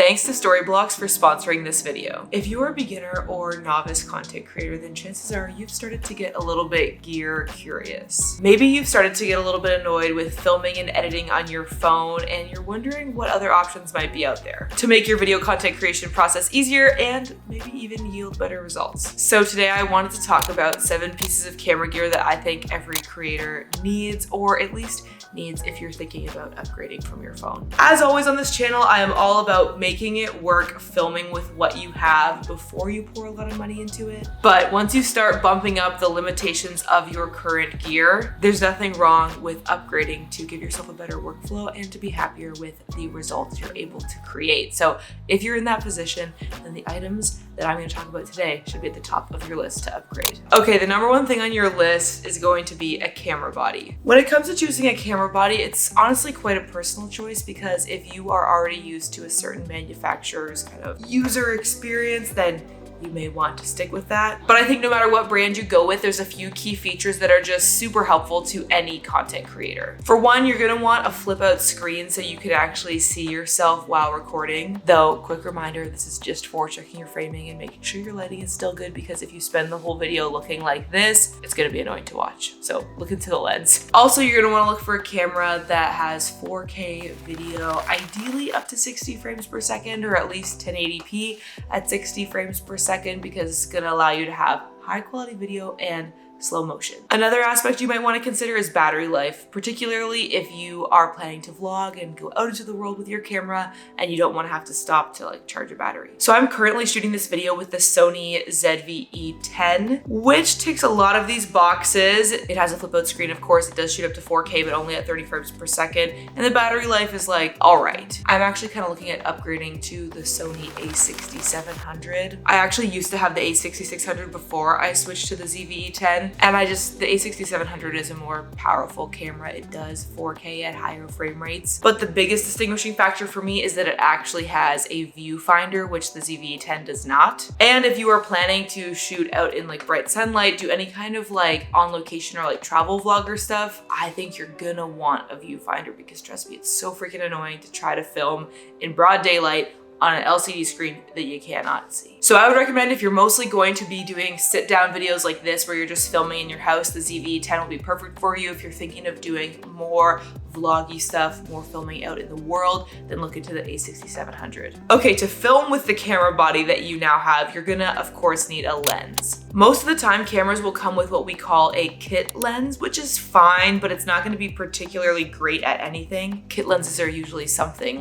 Thanks to Storyblocks for sponsoring this video. If you're a beginner or novice content creator, then chances are you've started to get a little bit gear curious. Maybe you've started to get a little bit annoyed with filming and editing on your phone, and you're wondering what other options might be out there to make your video content creation process easier and maybe even yield better results. So today I wanted to talk about 7 pieces of camera gear that I think every creator needs, or at least needs if you're thinking about upgrading from your phone. As always on this channel, I am all about making it work filming with what you have before you pour a lot of money into it. But once you start bumping up the limitations of your current gear, there's nothing wrong with upgrading to give yourself a better workflow and to be happier with the results you're able to create. So if you're in that position, then the items that I'm going to talk about today should be at the top of your list to upgrade. Okay, the number one thing on your list is going to be a camera body. When it comes to choosing a camera body, it's honestly quite a personal choice, because if you are already used to a certain manufacturer's kind of user experience, then you may want to stick with that. But I think no matter what brand you go with, there's a few key features that are just super helpful to any content creator. For one, you're gonna want a flip out screen so you can actually see yourself while recording. Though, quick reminder, this is just for checking your framing and making sure your lighting is still good, because if you spend the whole video looking like this, it's gonna be annoying to watch. So look into the lens. Also, you're gonna wanna look for a camera that has 4K video, ideally up to 60 frames per second, or at least 1080p at 60 frames per second, because it's gonna allow you to have high quality video and slow motion. Another aspect you might want to consider is battery life, particularly if you are planning to vlog and go out into the world with your camera and you don't want to have to stop to charge a battery. So I'm currently shooting this video with the Sony ZV-E10, which ticks a lot of these boxes. It has a flip out screen, of course. It does shoot up to 4K, but only at 30 frames per second. And the battery life is all right. I'm actually kind of looking at upgrading to the Sony a6700. I actually used to have the a6600 before I switched to the ZV-E10. And the a6700 is a more powerful camera. It does 4K at higher frame rates. But the biggest distinguishing factor for me is that it actually has a viewfinder, which the ZV-E10 does not. And if you are planning to shoot out in bright sunlight, do any kind of on location or travel vlogger stuff, I think you're gonna want a viewfinder, because trust me, it's so freaking annoying to try to film in broad daylight on an LCD screen that you cannot see. So I would recommend, if you're mostly going to be doing sit down videos like this where you're just filming in your house, the ZV-E10 will be perfect for you. If you're thinking of doing more vloggy stuff, more filming out in the world, then look into the a6700. Okay, to film with the camera body that you now have, you're gonna of course need a lens. Most of the time cameras will come with what we call a kit lens, which is fine, but it's not gonna be particularly great at anything. Kit lenses are usually something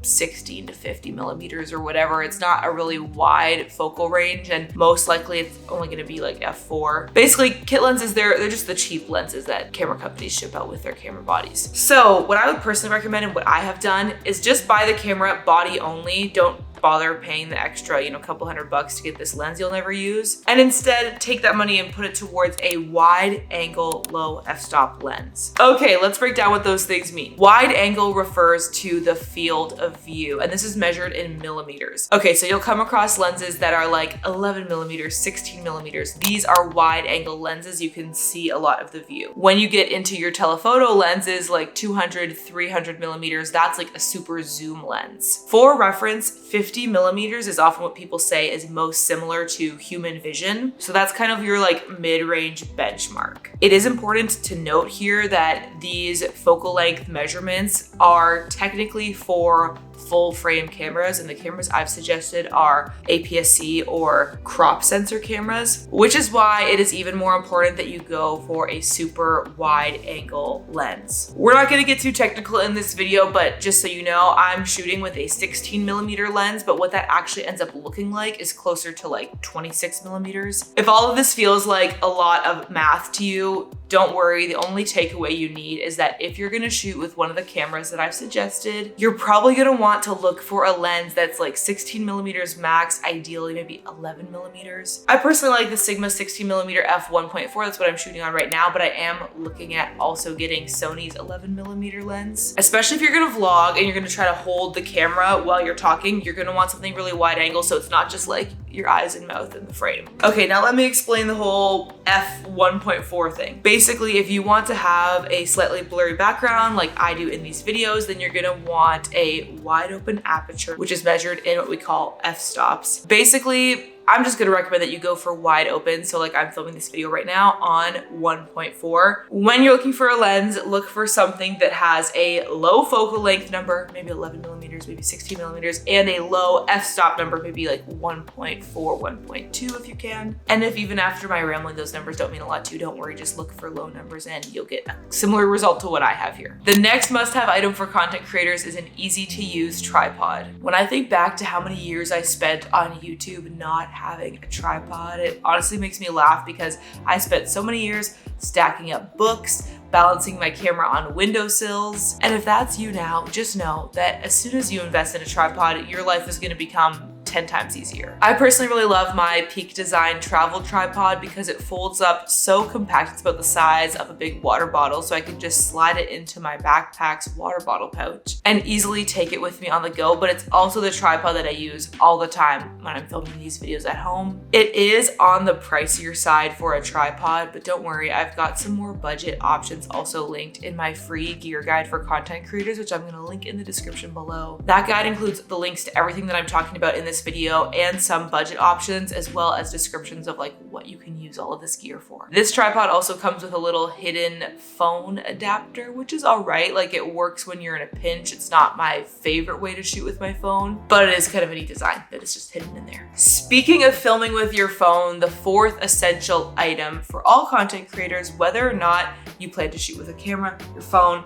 16 to 50 millimeters or whatever. It's not a really wide focal range, and most likely it's only gonna be f4. Basically, kit lenses, they're just the cheap lenses that camera companies ship out with their camera bodies. So what I would personally recommend, and what I have done, is just buy the camera body only. Don't bother paying the extra, couple $100 to get this lens you'll never use, and instead take that money and put it towards a wide angle low f-stop lens. Okay, let's break down what those things mean. Wide angle refers to the field of view, and this is measured in millimeters. Okay, so you'll come across lenses that are 11 millimeters, 16 millimeters. These are wide angle lenses. You can see a lot of the view. When you get into your telephoto lenses, 200, 300 millimeters, that's a super zoom lens. For reference, 50 millimeters is often what people say is most similar to human vision. So that's kind of your mid-range benchmark. It is important to note here that these focal length measurements are technically for full frame cameras, and the cameras I've suggested are APS-C or crop sensor cameras, which is why it is even more important that you go for a super wide angle lens. We're not gonna get too technical in this video, but just so you know, I'm shooting with a 16 millimeter lens, but what that actually ends up looking like is closer to 26 millimeters. If all of this feels like a lot of math to you, don't worry. The only takeaway you need is that if you're gonna shoot with one of the cameras that I've suggested, you're probably gonna want to look for a lens that's 16 millimeters max, ideally maybe 11 millimeters. I personally like the Sigma 16 millimeter f1.4. That's what I'm shooting on right now, but I am looking at also getting Sony's 11 millimeter lens. Especially if you're gonna vlog and you're gonna try to hold the camera while you're talking, you're gonna want something really wide angle, so it's not just your eyes and mouth in the frame. Okay, now let me explain the whole f1.4 thing. Basically, if you want to have a slightly blurry background like I do in these videos, then you're gonna want a wide open aperture, which is measured in what we call f-stops. Basically, I'm just gonna recommend that you go for wide open. So like I'm filming this video right now on 1.4. When you're looking for a lens, look for something that has a low focal length number, maybe 11 millimeters, maybe 16 millimeters, and a low f-stop number, maybe like 1.4, 1.2 if you can. And if even after my rambling, those numbers don't mean a lot to you, don't worry, just look for low numbers and you'll get a similar result to what I have here. The next must-have item for content creators is an easy to use tripod. When I think back to how many years I spent on YouTube not having a tripod, it honestly makes me laugh because I spent so many years stacking up books, balancing my camera on windowsills. And if that's you now, just know that as soon as you invest in a tripod, your life is gonna become 10 times easier. I personally really love my Peak Design travel tripod because it folds up so compact. It's about the size of a big water bottle, so I can just slide it into my backpack's water bottle pouch and easily take it with me on the go. But it's also the tripod that I use all the time when I'm filming these videos at home. It is on the pricier side for a tripod, but don't worry, I've got some more budget options also linked in my free gear guide for content creators, which I'm gonna link in the description below. That guide includes the links to everything that I'm talking about in this video and some budget options, as well as descriptions of like what you can use all of this gear for. This tripod also comes with a little hidden phone adapter, which is all right. Like it works when you're in a pinch. It's not my favorite way to shoot with my phone, but it is kind of a neat design that is just hidden in there. Speaking of filming with your phone, the fourth essential item for all content creators, whether or not you plan to shoot with a camera, your phone,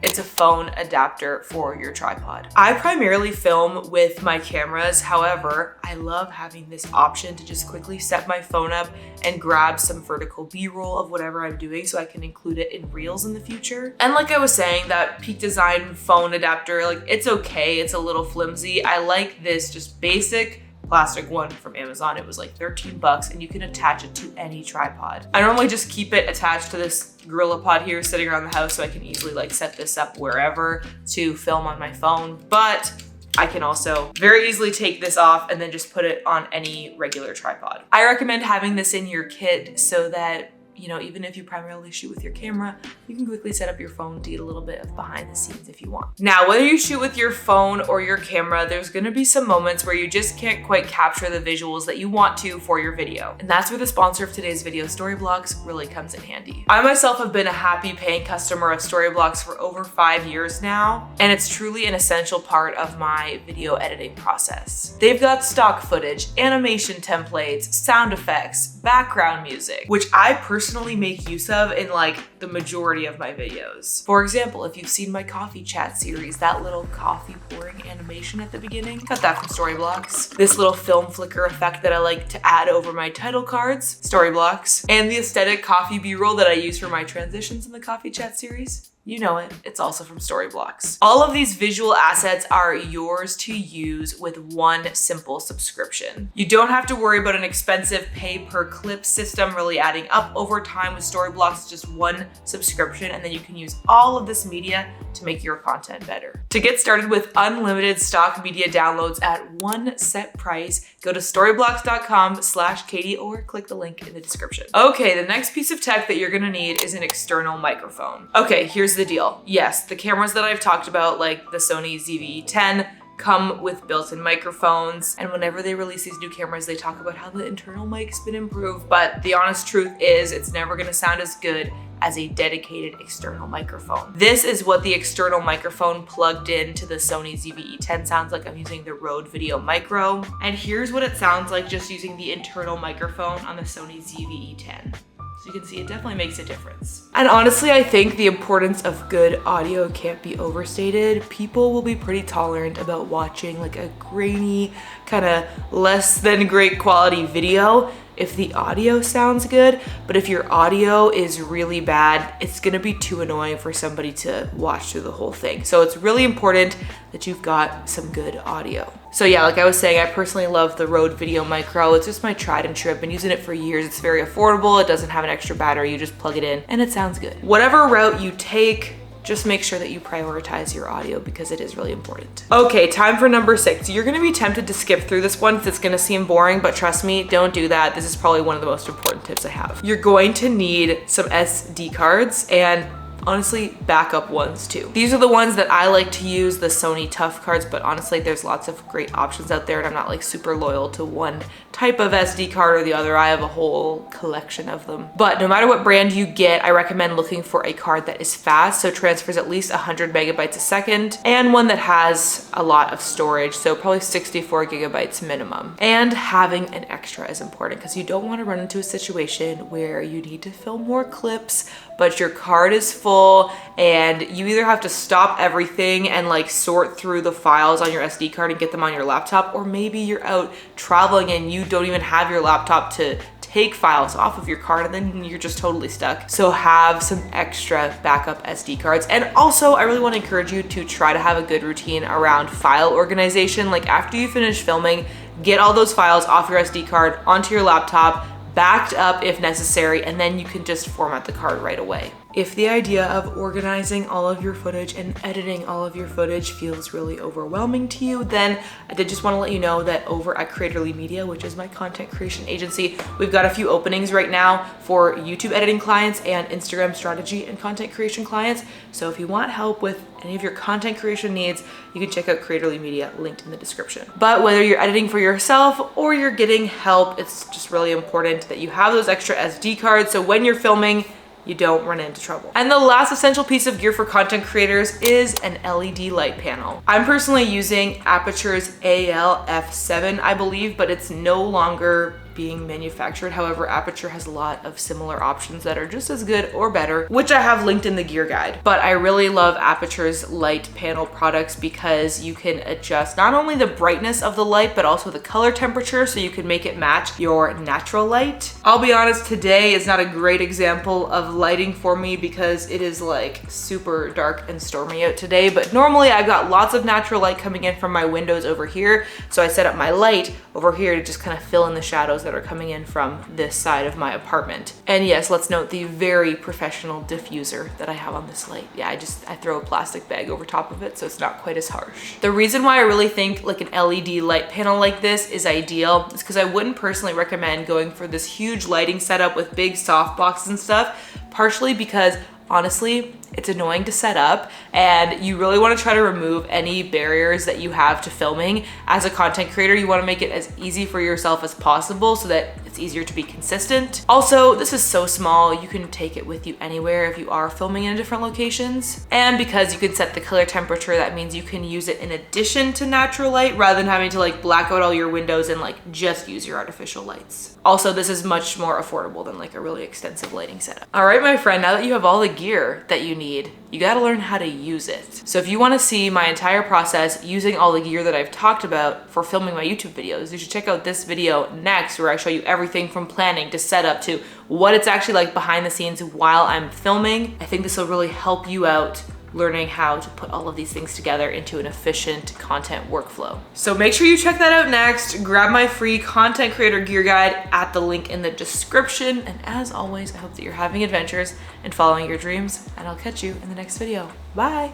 it's a phone adapter for your tripod. I primarily film with my cameras. However, I love having this option to just quickly set my phone up and grab some vertical B-roll of whatever I'm doing so I can include it in reels in the future. And like I was saying, that Peak Design phone adapter, like it's okay. It's a little flimsy. I like this just basic plastic one from Amazon. It was like 13 bucks and you can attach it to any tripod. I normally just keep it attached to this GorillaPod here sitting around the house so I can easily like set this up wherever to film on my phone, but I can also very easily take this off and then just put it on any regular tripod. I recommend having this in your kit so that, you know, even if you primarily shoot with your camera, you can quickly set up your phone to get a little bit of behind the scenes if you want. Now, whether you shoot with your phone or your camera, there's gonna be some moments where you just can't quite capture the visuals that you want to for your video. And that's where the sponsor of today's video, Storyblocks, really comes in handy. I myself have been a happy paying customer of Storyblocks for over 5 years now, and it's truly an essential part of my video editing process. They've got stock footage, animation templates, sound effects, background music, which I personally make use of in like the majority of my videos. For example, if you've seen my coffee chat series, that little coffee pouring animation at the beginning, got that from Storyblocks. This little film flicker effect that I like to add over my title cards, Storyblocks. And the aesthetic coffee B-roll that I use for my transitions in the coffee chat series, you know it, it's also from Storyblocks. All of these visual assets are yours to use with one simple subscription. You don't have to worry about an expensive pay per clip system really adding up over time. With Storyblocks, it's just one subscription and then you can use all of this media to make your content better. To get started with unlimited stock media downloads at one set price, go to storyblocks.com/Katie or click the link in the description. Okay, the next piece of tech that you're gonna need is an external microphone. Okay, here's the deal. Yes, the cameras that I've talked about, like the Sony ZV-E10, come with built-in microphones, and whenever they release these new cameras, they talk about how the internal mic's been improved, but the honest truth is it's never gonna sound as good as a dedicated external microphone. This is what the external microphone plugged into the Sony ZV-E10 sounds like. I'm using the Rode Video Micro, and here's what it sounds like just using the internal microphone on the Sony ZV-E10. So you can see it definitely makes a difference. And honestly, I think the importance of good audio can't be overstated. People will be pretty tolerant about watching like a grainy, kind of less than great quality video if the audio sounds good, but if your audio is really bad, it's gonna be too annoying for somebody to watch through the whole thing. So it's really important that you've got some good audio. So yeah, like I was saying, I personally love the Rode Video Micro. It's just my tried and true. I've been using it for years. It's very affordable. It doesn't have an extra battery. You just plug it in and it sounds good. Whatever route you take, just make sure that you prioritize your audio because it is really important. Okay, time for number 6. You're gonna be tempted to skip through this one because it's gonna seem boring, but trust me, don't do that. This is probably one of the most important tips I have. You're going to need some SD cards, and honestly, backup ones too. These are the ones that I like to use, the Sony Tough cards, but honestly, there's lots of great options out there, and I'm not like super loyal to one type of SD card or the other. I have a whole collection of them. But no matter what brand you get, I recommend looking for a card that is fast, so transfers at least 100 megabytes a second, and one that has a lot of storage, so probably 64 gigabytes minimum. And having an extra is important because you don't want to run into a situation where you need to film more clips, but your card is full and you either have to stop everything and like sort through the files on your SD card and get them on your laptop, or maybe you're out traveling and you don't even have your laptop to take files off of your card, and then you're just totally stuck. So have some extra backup SD cards. And also, I really want to encourage you to try to have a good routine around file organization. Like after you finish filming, get all those files off your SD card onto your laptop, backed up if necessary, and then you can just format the card right away. If the idea of organizing all of your footage and editing all of your footage feels really overwhelming to you, then I did just want to let you know that over at Creatorly Media, which is my content creation agency, we've got a few openings right now for YouTube editing clients and Instagram strategy and content creation clients. So if you want help with any of your content creation needs, you can check out Creatorly Media, linked in the description. But whether you're editing for yourself or you're getting help, it's just really important that you have those extra SD cards so when you're filming, you don't run into trouble. And the last essential piece of gear for content creators is an LED light panel. I'm personally using Aputure's AL-F7, I believe, but it's no longer being manufactured. However, Aputure has a lot of similar options that are just as good or better, which I have linked in the gear guide. But I really love Aputure's light panel products because you can adjust not only the brightness of the light, but also the color temperature, so you can make it match your natural light. I'll be honest, today is not a great example of lighting for me because it is like super dark and stormy out today, but normally I've got lots of natural light coming in from my windows over here, so I set up my light over here to just kind of fill in the shadows that are coming in from this side of my apartment. And yes, let's note the very professional diffuser that I have on this light. Yeah, I throw a plastic bag over top of it so it's not quite as harsh. The reason why I really think like an LED light panel like this is ideal is because I wouldn't personally recommend going for this huge lighting setup with big softbox and stuff, partially because honestly, it's annoying to set up and you really want to try to remove any barriers that you have to filming. As a content creator, you want to make it as easy for yourself as possible so that it's easier to be consistent. Also, this is so small, you can take it with you anywhere if you are filming in different locations. And because you can set the color temperature, that means you can use it in addition to natural light rather than having to like black out all your windows and like just use your artificial lights. Also, this is much more affordable than like a really extensive lighting setup. All right, my friend, now that you have all the gear that you need, you gotta learn how to use it. So if you wanna see my entire process using all the gear that I've talked about for filming my YouTube videos, you should check out this video next where I show you everything from planning to setup to what it's actually like behind the scenes while I'm filming. I think this will really help you out learning how to put all of these things together into an efficient content workflow. So make sure you check that out next. Grab my free content creator gear guide at the link in the description. And as always, I hope that you're having adventures and following your dreams, and I'll catch you in the next video. Bye.